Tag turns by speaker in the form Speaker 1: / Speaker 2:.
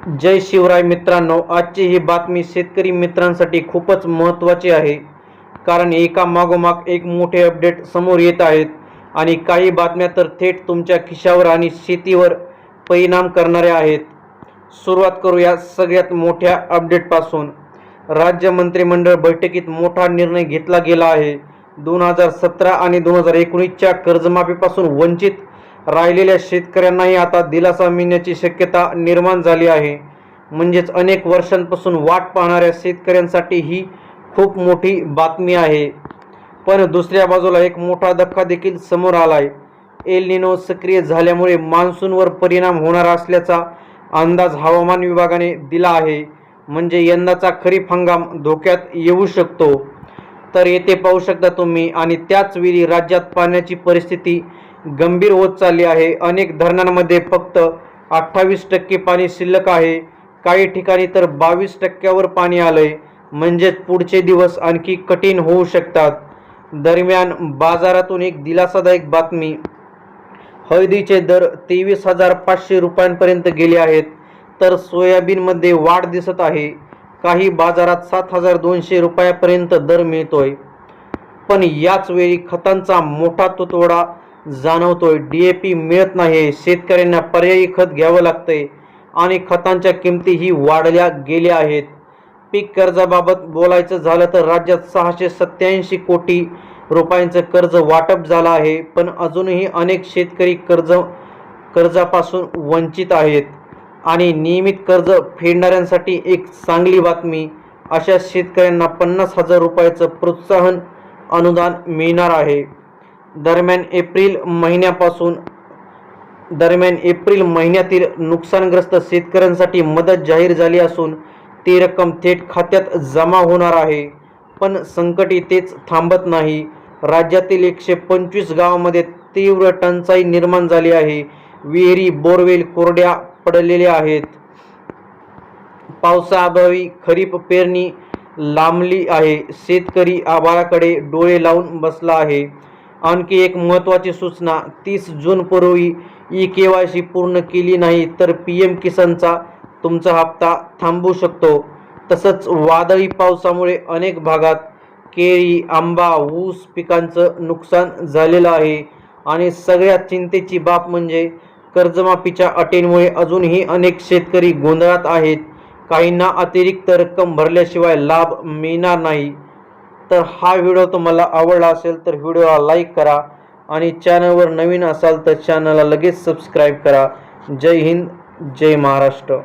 Speaker 1: जय शिवराय मित्रांनो, आजची ही बातमी शेतकरी मित्रांसाठी खूपच महत्त्वाची आहे. कारण एका मागोमाग एक मोठे अपडेट समोर येत आहेत आणि काही बातम्या तर थेट तुमच्या खिशावर आणि शेतीवर परिणाम करणाऱ्या आहेत. सुरुवात करूया सगळ्यात मोठ्या अपडेटपासून. राज्य मंत्रिमंडळ बैठकीत मोठा निर्णय घेतला गेला आहे. 2017 आणि 2019च्या कर्जमाफीपासून वंचित राहिलेल्या शेतकऱ्यांनाही आता दिलासा मिळण्याची शक्यता निर्माण झाली आहे. म्हणजेच अनेक वर्षांपासून वाट पाहणाऱ्या शेतकऱ्यांसाठी ही खूप मोठी बातमी आहे. पण दुसऱ्या बाजूला एक मोठा धक्का देखील समोर आलाय. एल निनो सक्रिय झाल्यामुळे मान्सूनवर परिणाम होणार असल्याचा अंदाज हवामान विभागाने दिला आहे. म्हणजे यंदाचा खरीप हंगाम धोक्यात येऊ शकतो. तर येथे पाहू शकता तुम्ही. आणि त्याच वेळी राज्यात पाण्याची परिस्थिती गंभीर होत चालली आहे. अनेक धरणांमध्ये फक्त 28% पाणी शिल्लक आहे. काही ठिकाणी तर 22%वर पाणी आलंय. म्हणजेच पुढचे दिवस आणखी कठीण होऊ शकतात. दरम्यान बाजारातून एक दिलासादायक बातमी. हळदीचे दर 23,500 रुपयांपर्यंत गेले आहेत. तर सोयाबीनमध्ये वाढ दिसत आहे. काही बाजारात 7,200 रुपयापर्यंत दर मिळतोय. पण याच वेळी खतांचा मोठा तुटवडा जाणवतोय. DAP मिळत नाही. शेतकऱ्यांना पर्यायी खत घ्यावं लागतंय आणि खतांच्या किमतीही वाढल्या गेल्या आहेत. पीक कर्जाबाबत बोलायचं झालं तर राज्यात 687 कोटी रुपयांचं कर्ज वाटप झालं आहे. पण अजूनही अनेक शेतकरी कर्जापासून वंचित आहेत. आणि नियमित कर्ज फेडणाऱ्यांसाठी एक चांगली बातमी. अशा शेतकऱ्यांना 50,000 रुपयाचं प्रोत्साहन अनुदान मिळणार आहे. दरम्यान एप्रिल महिन्यातील नुकसानग्रस्त शेतकऱ्यांसाठी मदत जाहीर झाली असून ती रक्कम थेट खात्यात जमा होणार आहे. पण संकट इथेच थांबत नाही. राज्यातील 125 गावांमध्ये तीव्र टंचाई निर्माण झाली आहे. विहिरी, बोरवेल कोरड्या पडलेल्या आहेत. पावसाअभावी खरीप पेरणी लांबली आहे. शेतकरी आभाळाकडे डोळे लावून बसला आहे. आणखी एक महत्त्वाची सूचना. 30 जूनपूर्वी EKYC पूर्ण केली नाही तर PM किसानचा तुमचा हप्ता थांबू शकतो. तसंच वादळी पावसामुळे अनेक भागात केळी, आंबा, ऊस पिकांचं नुकसान झालेलं आहे. आणि सगळ्यात चिंतेची बाब म्हणजे कर्जमाफीच्या अटींमुळे अजूनही अनेक शेतकरी गोंधळात आहेत. काहींना अतिरिक्त रक्कम भरल्याशिवाय लाभ मिळणार नाही. तर हा व्हिडिओ तुम्हाला आवडला असेल तर व्हिडिओला लाईक करा आणि चॅनलवर नवीन असाल तर चॅनलला लगेच सबस्क्राईब करा. जय हिंद, जय महाराष्ट्र.